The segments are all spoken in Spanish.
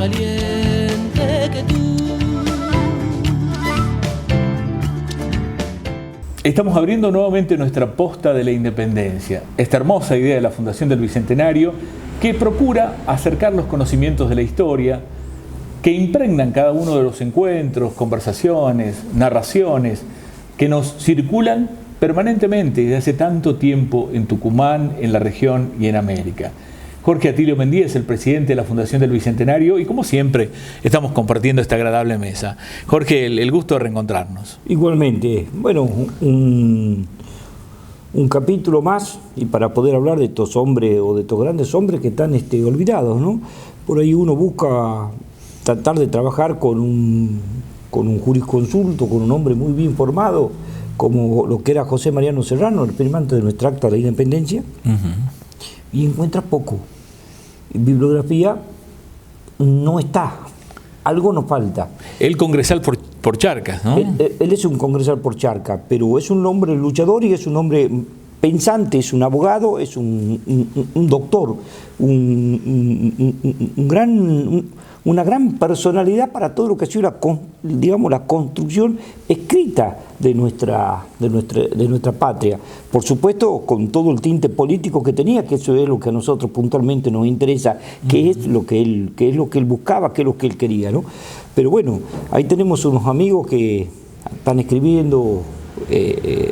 valiente que tú. Estamos abriendo nuevamente nuestra posta de la independencia, esta hermosa idea de la Fundación del Bicentenario que procura acercar los conocimientos de la historia, que impregnan cada uno de los encuentros, conversaciones, narraciones que nos circulan permanentemente desde hace tanto tiempo en Tucumán, en la región y en América. Jorge Atilio Mendía es el presidente de la Fundación del Bicentenario y como siempre estamos compartiendo esta agradable mesa. Jorge, el gusto de reencontrarnos. Igualmente, bueno, un capítulo más y para poder hablar de estos hombres o de estos grandes hombres que están olvidados, ¿no? Por ahí uno busca tratar de trabajar con un jurisconsulto, con un hombre muy bien formado, como lo que era José Mariano Serrano, el firmante de nuestra Acta de Independencia, y encuentra poco. Bibliografía no está, algo nos falta. El congresal por Charcas, ¿no? Él es un congresal por Charcas, pero es un hombre luchador y es un hombre pensante, es un abogado, es un doctor, una gran personalidad para todo lo que ha sido la construcción escrita de nuestra patria. Por supuesto, con todo el tinte político que tenía, que eso es lo que a nosotros puntualmente nos interesa, qué es lo que él buscaba, qué es lo que él quería, ¿no? Pero bueno, ahí tenemos unos amigos que están escribiendo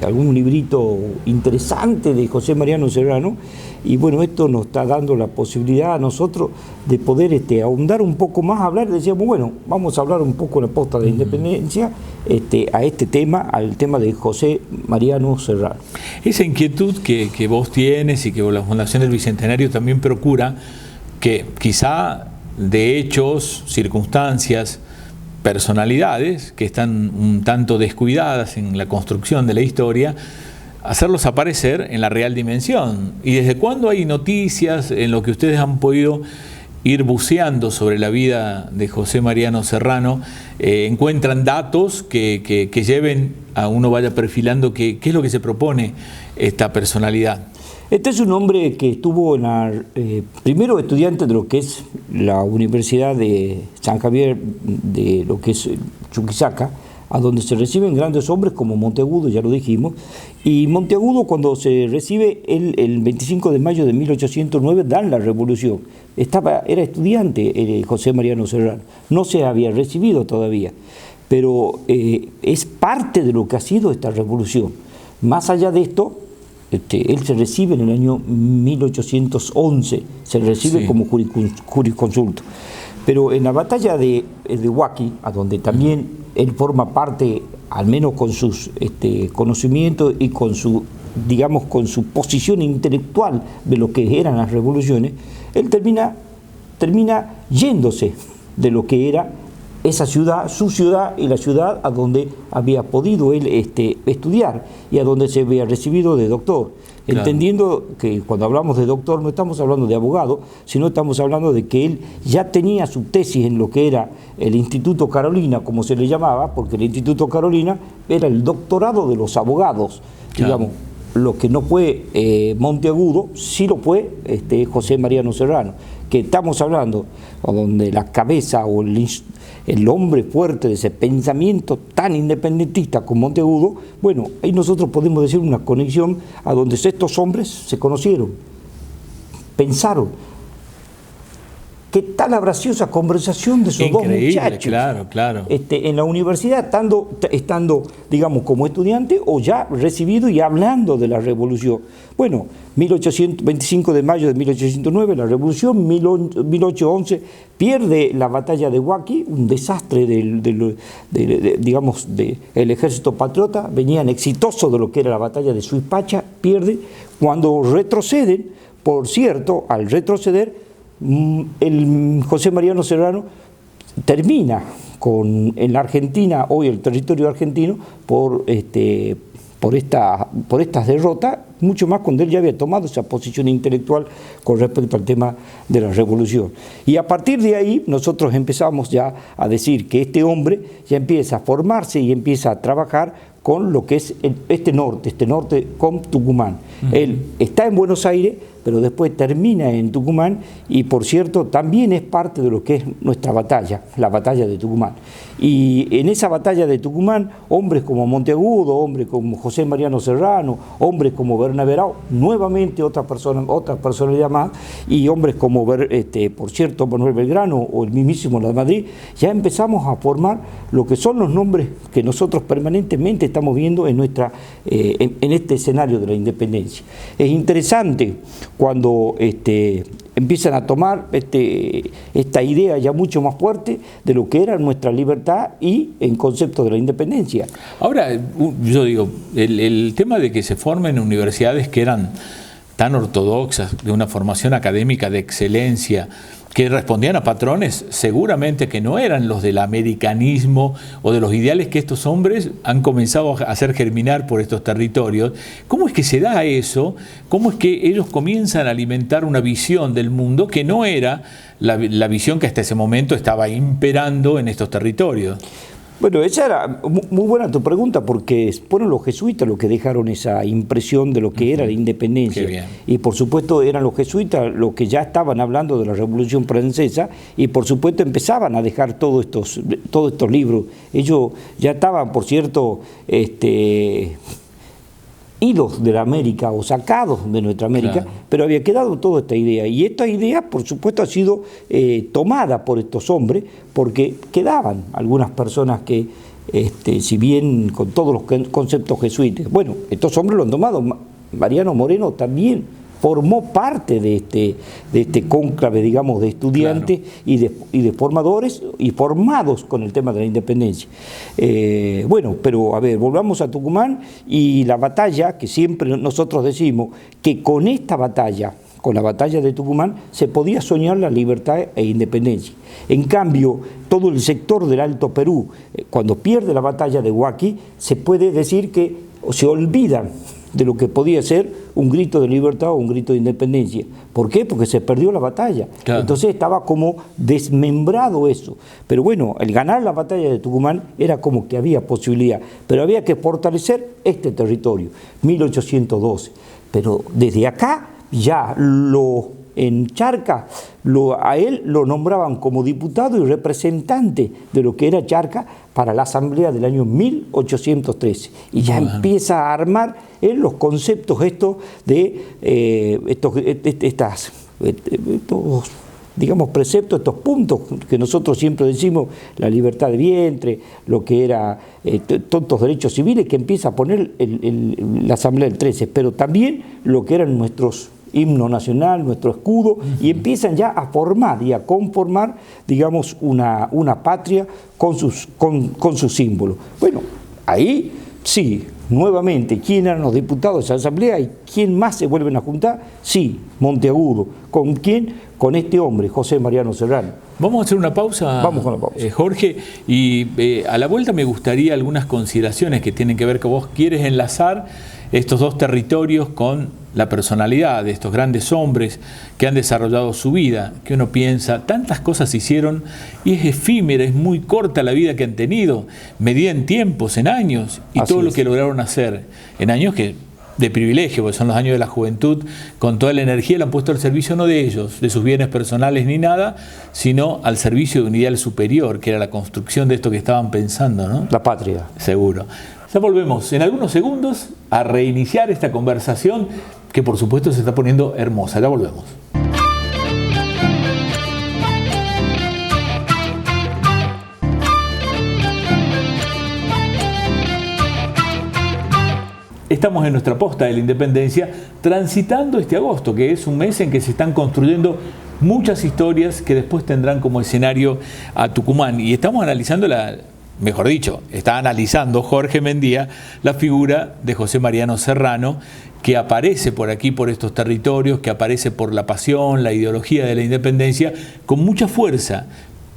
algún librito interesante de José Mariano Serrano, y bueno, esto nos está dando la posibilidad a nosotros de poder ahondar un poco más, hablar, decíamos, bueno, vamos a hablar un poco en la posta de independencia a este tema, al tema de José Mariano Serrano. Esa inquietud que vos tienes y que la Fundación del Bicentenario también procura, que quizá de hechos, circunstancias, personalidades que están un tanto descuidadas en la construcción de la historia, hacerlos aparecer en la real dimensión. ¿Y desde cuándo hay noticias en lo que ustedes han podido ir buceando sobre la vida de José Mariano Serrano? ¿Encuentran datos que lleven a uno vaya perfilando qué es lo que se propone esta personalidad? Este es un hombre que estuvo primero estudiante de lo que es la Universidad de San Javier, de lo que es Chuquisaca, a donde se reciben grandes hombres como Monteagudo, ya lo dijimos, y Monteagudo cuando se recibe el 25 de mayo de 1809 dan la revolución. Era estudiante José Mariano Serrano, no se había recibido todavía, pero es parte de lo que ha sido esta revolución. Más allá de esto, él se recibe en el año 1811, se recibe como jurisconsulto. Pero en la batalla de Huaqui, a donde también él forma parte, al menos con sus conocimientos y con su posición intelectual de lo que eran las revoluciones, él termina yéndose de lo que era esa ciudad, su ciudad y la ciudad a donde había podido él estudiar y a donde se había recibido de doctor. Claro. Entendiendo que cuando hablamos de doctor no estamos hablando de abogado, sino estamos hablando de que él ya tenía su tesis en lo que era el Instituto Carolina, como se le llamaba, porque el Instituto Carolina era el doctorado de los abogados, claro. Digamos. Lo que no fue Monteagudo, sí lo fue José Mariano Serrano, que estamos hablando donde la cabeza o el hombre fuerte de ese pensamiento tan independentista como Monteagudo, bueno, ahí nosotros podemos decir una conexión a donde estos hombres se conocieron, pensaron. ¿Qué tal habrá sido esa conversación de esos dos muchachos? Claro. En la universidad, estando, digamos, como estudiante o ya recibido y hablando de la revolución. Bueno, 25 de mayo de 1809, la revolución, 1811, pierde la batalla de Huaqui, un desastre del ejército patriota, venían exitosos de lo que era la batalla de Suipacha, pierde, cuando retroceden, por cierto, al retroceder, el José Mariano Serrano termina en la Argentina, hoy el territorio argentino, por estas derrotas, mucho más cuando él ya había tomado esa posición intelectual con respecto al tema de la revolución. Y a partir de ahí nosotros empezamos ya a decir que este hombre ya empieza a formarse y empieza a trabajar con lo que es este norte con Tucumán. Él está en Buenos Aires, pero después termina en Tucumán y, por cierto, también es parte de lo que es nuestra batalla, la batalla de Tucumán. Y en esa batalla de Tucumán, hombres como Monteagudo, hombres como José Mariano Serrano, hombres como Bernabé Arau, nuevamente otra personalidad más, y hombres como, por cierto, Manuel Belgrano o el mismísimo La Madrid, ya empezamos a formar lo que son los nombres que nosotros permanentemente estamos viendo en este escenario de la independencia. Es interesante cuando empiezan a tomar esta idea ya mucho más fuerte de lo que era nuestra libertad y en concepto de la independencia. Ahora, yo digo, el tema de que se formen universidades que eran tan ortodoxas, de una formación académica de excelencia, que respondían a patrones seguramente que no eran los del americanismo o de los ideales que estos hombres han comenzado a hacer germinar por estos territorios. ¿Cómo es que se da eso? ¿Cómo es que ellos comienzan a alimentar una visión del mundo que no era la visión que hasta ese momento estaba imperando en estos territorios? Bueno, esa era muy buena tu pregunta, porque fueron los jesuitas los que dejaron esa impresión de lo que era la independencia. Qué bien. Y por supuesto eran los jesuitas los que ya estaban hablando de la Revolución Francesa y por supuesto empezaban a dejar todos estos libros. Ellos ya estaban, por cierto, idos de la América o sacados de nuestra América, claro, pero había quedado toda esta idea. Y esta idea, por supuesto, ha sido tomada por estos hombres, porque quedaban algunas personas que, si bien con todos los conceptos jesuíticos, bueno, estos hombres lo han tomado. Mariano Moreno también formó parte de este cónclave, digamos, de estudiantes, claro, y de formadores y formados con el tema de la independencia. Bueno, pero a ver, volvamos a Tucumán y la batalla, que siempre nosotros decimos que con esta batalla, con la batalla de Tucumán, se podía soñar la libertad e independencia. En cambio, todo el sector del Alto Perú, cuando pierde la batalla de Huaqui, se puede decir que se olvidan de lo que podía ser un grito de libertad o un grito de independencia. ¿Por qué? Porque se perdió la batalla. Claro. Entonces estaba como desmembrado eso. Pero bueno, el ganar la batalla de Tucumán era como que había posibilidad, pero había que fortalecer este territorio, 1812. Pero desde acá ya en Charca, a él lo nombraban como diputado y representante de lo que era Charca para la Asamblea del año 1813. Y ya empieza a armar él los conceptos estos de estos digamos, preceptos, estos puntos que nosotros siempre decimos, la libertad de vientre, lo que era tontos derechos civiles, que empieza a poner la Asamblea del 13, pero también lo que eran nuestros himno nacional, nuestro escudo, y empiezan ya a formar y a conformar, digamos, una patria con sus símbolos. Bueno, ahí sí, nuevamente, ¿quién eran los diputados de esa asamblea y quién más se vuelven a juntar? Sí, Monteagudo. ¿Con quién? Con este hombre, José Mariano Serrano. Vamos a hacer una pausa. Vamos con la pausa. Jorge, y a la vuelta me gustaría algunas consideraciones que tienen que ver que vos quieres enlazar estos dos territorios con la personalidad de estos grandes hombres que han desarrollado su vida, que uno piensa, tantas cosas hicieron y es efímera, es muy corta la vida que han tenido, medida en tiempos, en años, y así todo lo que lograron hacer en años que de privilegio, porque son los años de la juventud, con toda la energía la han puesto al servicio no de ellos, de sus bienes personales ni nada, sino al servicio de un ideal superior, que era la construcción de esto que estaban pensando, ¿no? La patria. Seguro. Ya volvemos en algunos segundos a reiniciar esta conversación que por supuesto se está poniendo hermosa. Ya volvemos. Estamos en nuestra posta de la independencia, transitando este agosto, que es un mes en que se están construyendo muchas historias que después tendrán como escenario a Tucumán. Y estamos analizando mejor dicho, está analizando Jorge Mendía la figura de José Mariano Serrano, que aparece por aquí, por estos territorios, que aparece por la pasión, la ideología de la independencia, con mucha fuerza,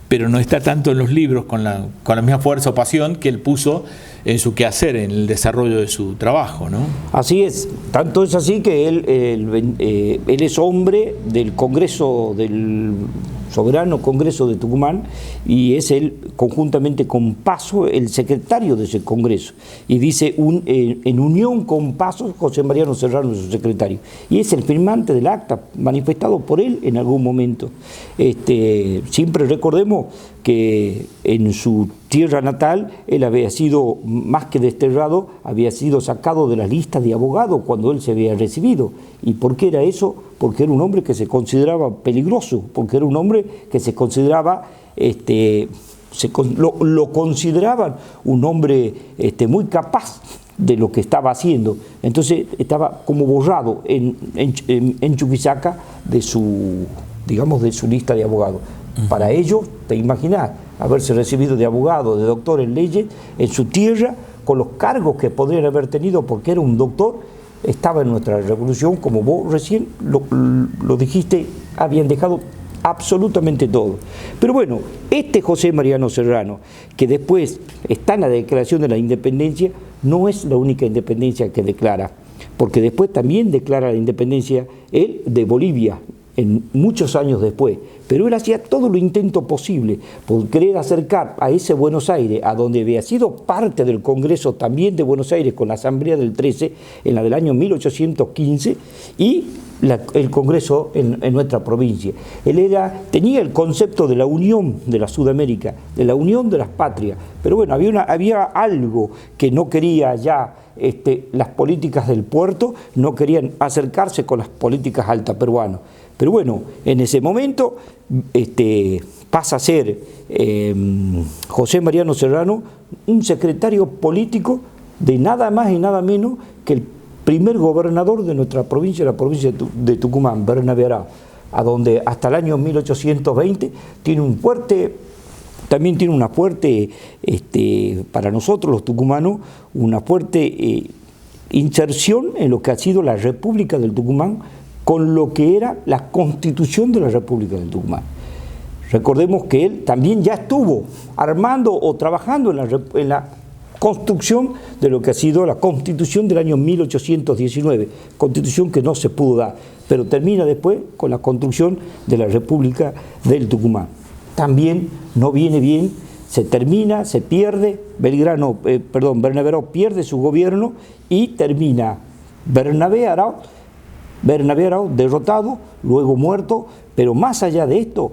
pero no está tanto en los libros con la misma fuerza o pasión que él puso en su quehacer, en el desarrollo de su trabajo, ¿no? Así es, tanto es así que él es hombre del Congreso del Soberano Congreso de Tucumán, y es él, conjuntamente con Paso, el secretario de ese Congreso. Y dice, en unión con Paso, José Mariano Serrano es su secretario. Y es el firmante del acta, manifestado por él en algún momento. Siempre recordemos que en su tierra natal él había sido, más que desterrado, había sido sacado de la lista de abogados cuando él se había recibido. ¿Y por qué era eso? Porque era un hombre que se consideraba peligroso, porque era un hombre que se consideraba, lo consideraban un hombre muy capaz de lo que estaba haciendo. Entonces estaba como borrado en Chuquisaca de su lista de abogados. Para ello, te imaginas, haberse recibido de abogado, de doctor en leyes, en su tierra, con los cargos que podrían haber tenido porque era un doctor, estaba en nuestra revolución, como vos recién lo dijiste, habían dejado absolutamente todo. Pero bueno, José Mariano Serrano, que después está en la declaración de la independencia, no es la única independencia que declara, porque después también declara la independencia él de Bolivia, en muchos años después, pero él hacía todo lo intento posible por querer acercar a ese Buenos Aires, a donde había sido parte del Congreso también de Buenos Aires con la Asamblea del 13, en la del año 1815, y el Congreso en nuestra provincia. Él tenía el concepto de la unión de la Sudamérica, de la unión de las patrias, pero bueno, había algo que no quería ya. Las políticas del puerto no querían acercarse con las políticas altaperuanas. Pero bueno, en ese momento pasa a ser José Mariano Serrano un secretario político de nada más y nada menos que el primer gobernador de nuestra provincia, la provincia de Tucumán, Bernabé Arao, a donde hasta el año 1820 también tiene una fuerte, para nosotros los tucumanos, una fuerte inserción en lo que ha sido la República del Tucumán con lo que era la Constitución de la República del Tucumán. Recordemos que él también ya estuvo armando o trabajando en la construcción de lo que ha sido la Constitución del año 1819, Constitución que no se pudo dar, pero termina después con la construcción de la República del También no viene bien, se termina, se pierde, Bernabé Arao pierde su gobierno y termina Bernabé Arao derrotado, luego muerto, pero más allá de esto,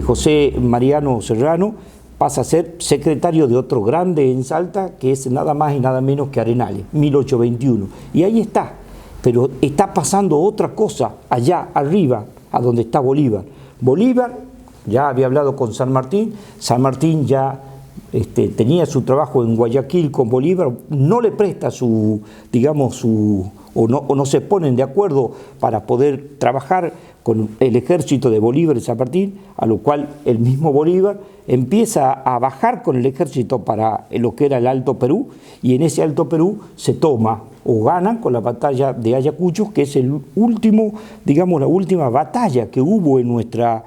José Mariano Serrano pasa a ser secretario de otro grande en Salta, que es nada más y nada menos que Arenales, 1821. Y ahí está, pero está pasando otra cosa allá arriba, a donde está Bolívar. Bolívar, ya había hablado con San Martín ya tenía su trabajo en Guayaquil con Bolívar, no le presta o no se ponen de acuerdo para poder trabajar con el ejército de Bolívar y San Martín, a lo cual el mismo Bolívar empieza a bajar con el ejército para lo que era el Alto Perú, y en ese Alto Perú se toma o gana con la batalla de Ayacucho, que es la última batalla que hubo en nuestra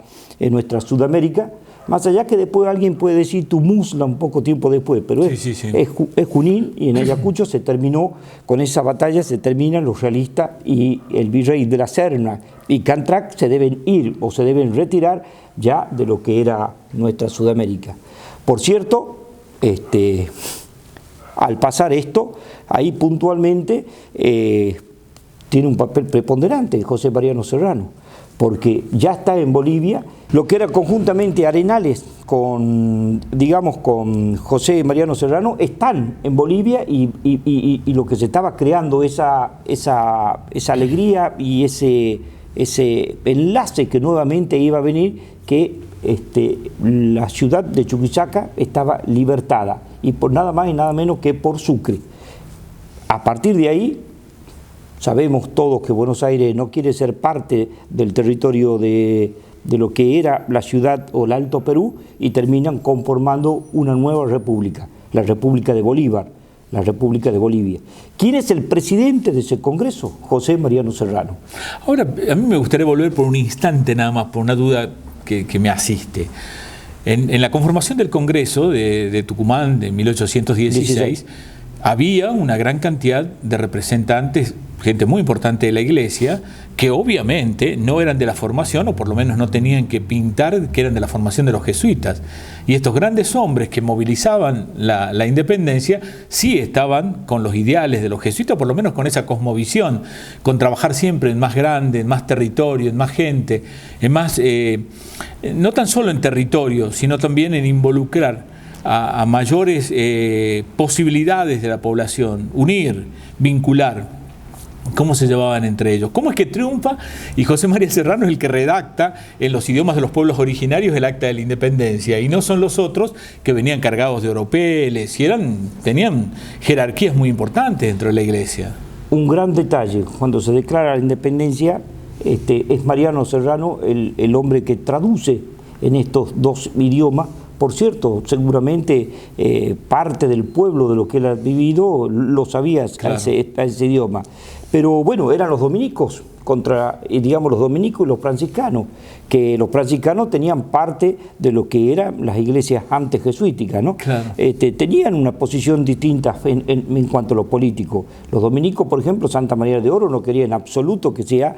Sudamérica, más allá que después alguien puede decir Tumusla un poco tiempo después, pero sí. Es Junín, y en Ayacucho se terminó, con esa batalla se terminan los realistas y el virrey de la Serna y Cantrac se deben ir o se deben retirar ya de lo que era nuestra Sudamérica. Por cierto, al pasar esto, ahí puntualmente tiene un papel preponderante José Mariano Serrano, porque ya está en Bolivia, lo que era conjuntamente Arenales con José Mariano Serrano, están en Bolivia y lo que se estaba creando, esa alegría y ese enlace que nuevamente iba a venir, que la ciudad de Chuquisaca estaba libertada, y por nada más y nada menos que por Sucre. A partir de ahí, sabemos todos que Buenos Aires no quiere ser parte del territorio de lo que era la ciudad o el Alto Perú, y terminan conformando una nueva república, la República de Bolívar, la República de Bolivia. ¿Quién es el presidente de ese Congreso? José Mariano Serrano. Ahora, a mí me gustaría volver por un instante nada más, por una duda que me asiste. En la conformación del Congreso de Tucumán de 1816, había una gran cantidad de representantes, gente muy importante de la iglesia, que obviamente no eran de la formación, o por lo menos no tenían que pintar que eran de la formación de los jesuitas. Y estos grandes hombres que movilizaban la independencia sí estaban con los ideales de los jesuitas, por lo menos con esa cosmovisión, con trabajar siempre en más grande, en más territorio, en más gente, en más, no tan solo en territorio, sino también en involucrar a mayores posibilidades de la población, unir, vincular. ¿Cómo se llevaban entre ellos? ¿Cómo es que triunfa? Y José María Serrano es el que redacta en los idiomas de los pueblos originarios el Acta de la Independencia, y no son los otros que venían cargados de oropeles y tenían jerarquías muy importantes dentro de la iglesia. Un gran detalle, cuando se declara la independencia, es Mariano Serrano el hombre que traduce en estos dos idiomas. Por cierto, seguramente parte del pueblo de lo que él ha vivido lo sabía, claro, a ese idioma. Pero bueno, eran los dominicos contra, digamos, los dominicos y los franciscanos, que los franciscanos tenían parte de lo que eran las iglesias antes jesuíticas, ¿no? Claro. Tenían una posición distinta en cuanto a lo político. Los dominicos, por ejemplo, Santa María de Oro no quería en absoluto que sea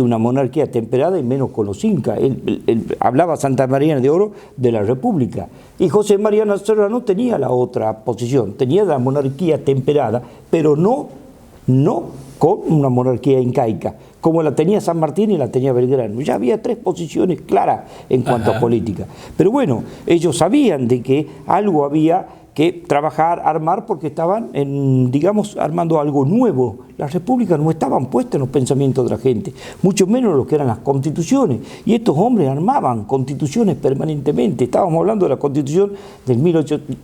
una monarquía temperada, y menos con los incas. Él hablaba Santa María de Oro de la República. Y José María Serrano tenía la otra posición, tenía la monarquía temperada, pero no con una monarquía incaica, como la tenía San Martín y la tenía Belgrano. Ya había tres posiciones claras en cuanto a política. Pero bueno, ellos sabían de que algo había que trabajar, armar, porque estaban, digamos, armando algo nuevo. Las repúblicas no estaban puestas en los pensamientos de la gente, mucho menos lo que eran las constituciones. Y estos hombres armaban constituciones permanentemente. Estábamos hablando de la constitución del 1800.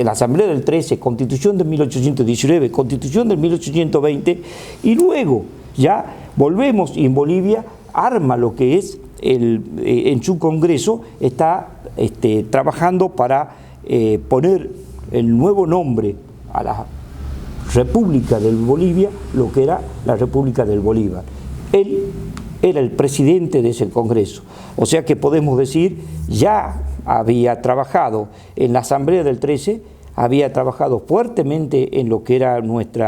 La Asamblea del 13, Constitución de 1819, Constitución del 1820, y luego ya volvemos, y en Bolivia arma lo que es, en su Congreso está trabajando para poner el nuevo nombre a la República del Bolivia, lo que era la República del Bolívar. Él era el presidente de ese Congreso, o sea que podemos decir, ya había trabajado en la Asamblea del 13, había trabajado fuertemente en lo que era nuestro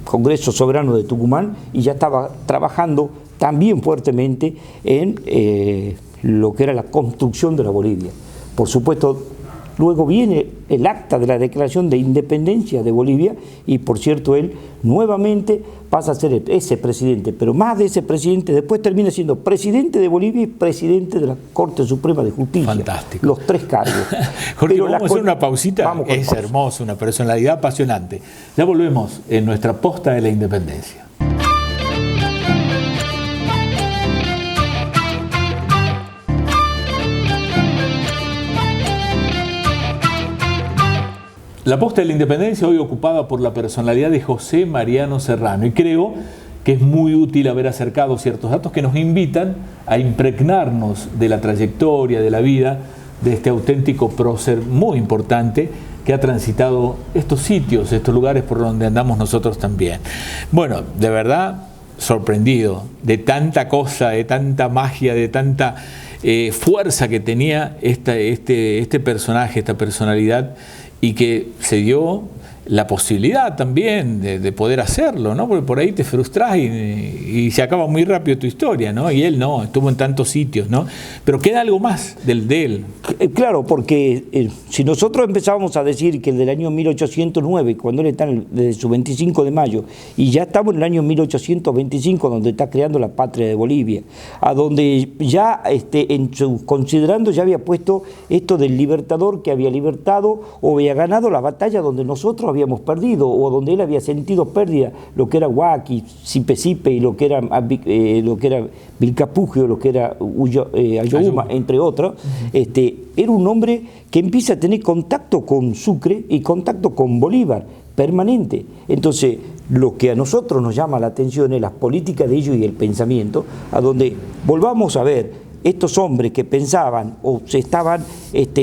Congreso Soberano de Tucumán, y ya estaba trabajando también fuertemente en lo que era la construcción de la Bolivia. Por supuesto, luego viene el acta de la Declaración de Independencia de Bolivia, y por cierto él nuevamente pasa a ser ese presidente, pero más de ese presidente, después termina siendo presidente de Bolivia y presidente de la Corte Suprema de Justicia. Fantástico. Los tres cargos. Jorge, vamos a hacer una pausita. Es hermoso, una personalidad apasionante. Ya volvemos en nuestra posta de la independencia. La posta de la independencia hoy ocupada por la personalidad de José Mariano Serrano, y creo que es muy útil haber acercado ciertos datos que nos invitan a impregnarnos de la trayectoria, de la vida de este auténtico prócer muy importante que ha transitado estos sitios, estos lugares por donde andamos nosotros también. Bueno, de verdad sorprendido de tanta cosa, de tanta magia, de tanta fuerza que tenía este personaje, esta personalidad, y que se dio la posibilidad también de poder hacerlo, ¿no? Porque por ahí te frustras y se acaba muy rápido tu historia, ¿no? Y él no, estuvo en tantos sitios, ¿no? Pero queda algo más de él. Claro, porque si nosotros empezábamos a decir que el del año 1809, cuando él está desde su 25 de mayo, y ya estamos en el año 1825, donde está creando la patria de Bolivia, a donde ya considerando ya había puesto esto del libertador que había libertado o había ganado la batalla donde nosotros habíamos perdido, o donde él había sentido pérdida, lo que era Huaki, Sipe y lo que era Vilcapugio, lo que era Ayohuma, entre otros. Era un hombre que empieza a tener contacto con Sucre y contacto con Bolívar permanente. Entonces, lo que a nosotros nos llama la atención es las políticas de ellos y el pensamiento, a donde volvamos a ver estos hombres que pensaban o se estaban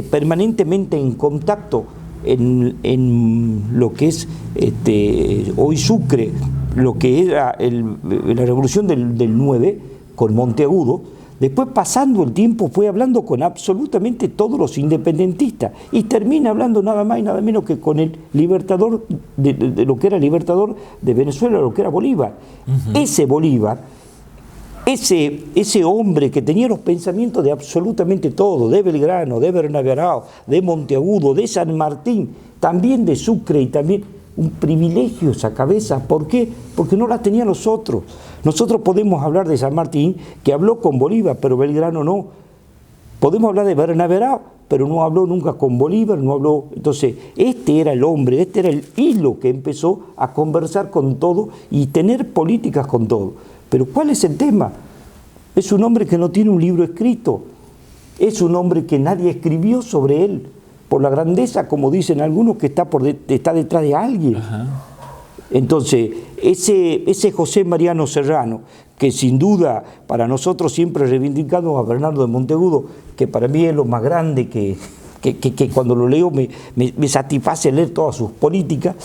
permanentemente en contacto en lo que es hoy Sucre, lo que era la revolución del 9 con Monteagudo, Después, pasando el tiempo, fue hablando con absolutamente todos los independentistas y termina hablando nada más y nada menos que con el libertador, de lo que era libertador de Venezuela, lo que era Bolívar. Ese Bolívar, ese hombre que tenía los pensamientos de absolutamente todo, de Belgrano, de Bernaberao, de Monteagudo, de San Martín, también de Sucre, y también un privilegio esa cabeza. ¿Por qué? Porque no la tenían los otros. Nosotros podemos hablar de San Martín, que habló con Bolívar, pero Belgrano no. Podemos hablar de Bernaberao, pero no habló nunca con Bolívar, no habló. Entonces, este era el hombre, este era el hilo que empezó a conversar con todo y tener políticas con todo. Pero ¿cuál es el tema? Es un hombre que no tiene un libro escrito, es un hombre que nadie escribió sobre él, por la grandeza, como dicen algunos, que está detrás de alguien. Ajá. Entonces, ese José Mariano Serrano, que sin duda para nosotros siempre reivindicamos a Bernardo de Monteagudo, que para mí es lo más grande que cuando lo leo me satisface leer todas sus políticas,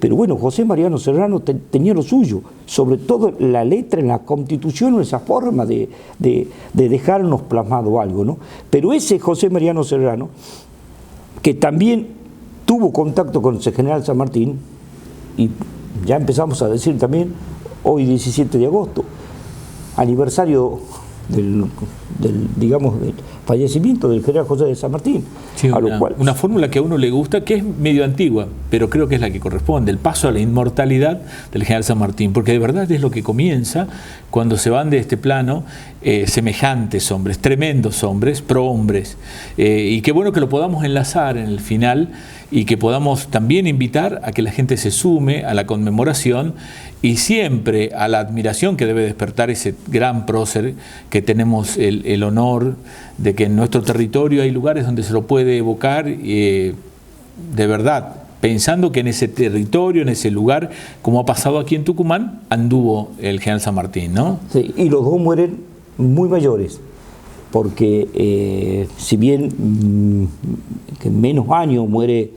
pero bueno, José Mariano Serrano tenía lo suyo, sobre todo la letra en la Constitución, esa forma de dejarnos plasmado algo, ¿no? Pero ese José Mariano Serrano, que también tuvo contacto con el general San Martín, y ya empezamos a decir también, hoy 17 de agosto, aniversario del fallecimiento del general José de San Martín. Sí, una fórmula que a uno le gusta, que es medio antigua, pero creo que es la que corresponde, el paso a la inmortalidad del general San Martín, porque de verdad es lo que comienza cuando se van de este plano semejantes hombres, tremendos hombres, prohombres, y qué bueno que lo podamos enlazar en el final y que podamos también invitar a que la gente se sume a la conmemoración y siempre a la admiración que debe despertar ese gran prócer que tenemos el honor de que en nuestro territorio hay lugares donde se lo puede evocar de verdad, pensando que en ese territorio, en ese lugar, como ha pasado aquí en Tucumán, anduvo el general San Martín, ¿no? Sí, y los dos mueren muy mayores, porque si bien que en menos años muere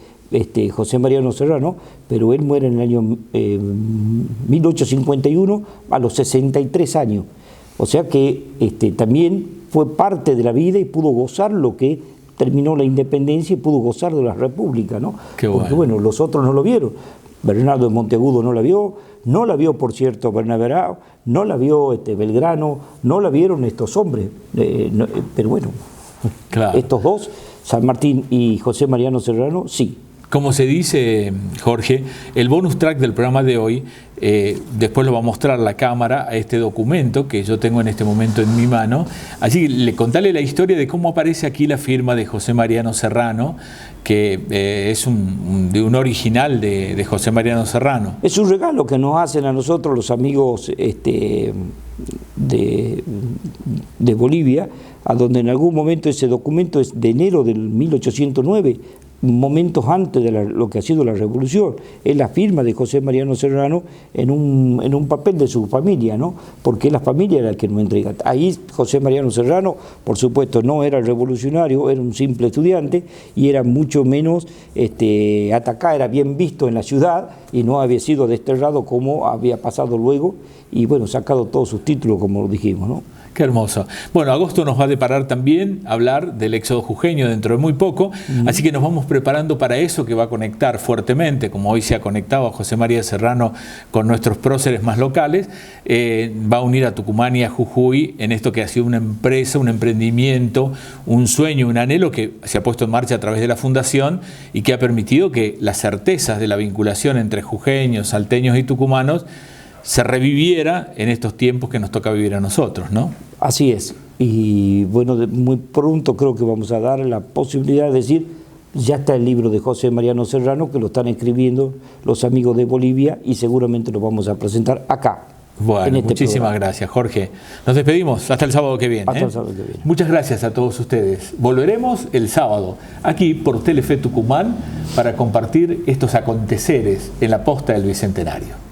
José Mariano Serrano, pero él muere en el año 1851 a los 63 años. O sea que también fue parte de la vida y pudo gozar lo que terminó la independencia y pudo gozar de la república, ¿no? Qué bueno. Porque bueno, los otros no lo vieron. Bernardo de Monteagudo no la vio, por cierto, Bernaberao, no la vio Belgrano, no la vieron estos hombres, pero bueno, claro. Estos dos, San Martín y José Mariano Serrano, sí. Como se dice, Jorge, el bonus track del programa de hoy, después lo va a mostrar la cámara a este documento que yo tengo en este momento en mi mano. Así que contale la historia de cómo aparece aquí la firma de José Mariano Serrano, que es de un original de José Mariano Serrano. Es un regalo que nos hacen a nosotros los amigos de Bolivia, a donde en algún momento ese documento es de enero del 1809, momentos antes de lo que ha sido la revolución. Es la firma de José Mariano Serrano en un papel de su familia, ¿no? Porque la familia era la que nos entrega. Ahí José Mariano Serrano, por supuesto, no era revolucionario, era un simple estudiante y era mucho menos atacado, era bien visto en la ciudad y no había sido desterrado como había pasado luego y bueno, sacado todos sus títulos, como lo dijimos, ¿no? Qué hermoso. Bueno, agosto nos va a deparar también hablar del éxodo jujeño dentro de muy poco, así que nos vamos preparando para eso, que va a conectar fuertemente, como hoy se ha conectado a José María Serrano con nuestros próceres más locales, va a unir a Tucumán y a Jujuy en esto que ha sido una empresa, un emprendimiento, un sueño, un anhelo que se ha puesto en marcha a través de la Fundación y que ha permitido que las certezas de la vinculación entre jujeños, salteños y tucumanos se reviviera en estos tiempos que nos toca vivir a nosotros, ¿no? Así es. Y bueno, muy pronto creo que vamos a dar la posibilidad de decir, ya está el libro de José Mariano Serrano, que lo están escribiendo los amigos de Bolivia y seguramente lo vamos a presentar acá. Bueno, muchísimas gracias, Jorge. Nos despedimos hasta el sábado que viene. Hasta el sábado que viene. Muchas gracias a todos ustedes. Volveremos el sábado, aquí por Telefe Tucumán, para compartir estos aconteceres en la posta del Bicentenario.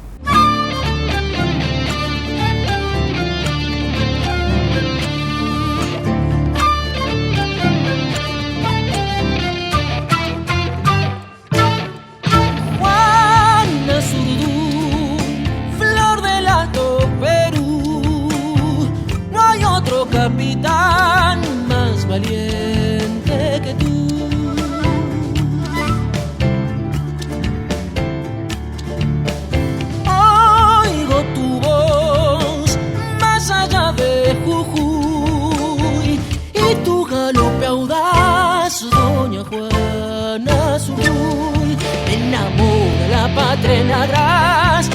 Capitán. tren atrás,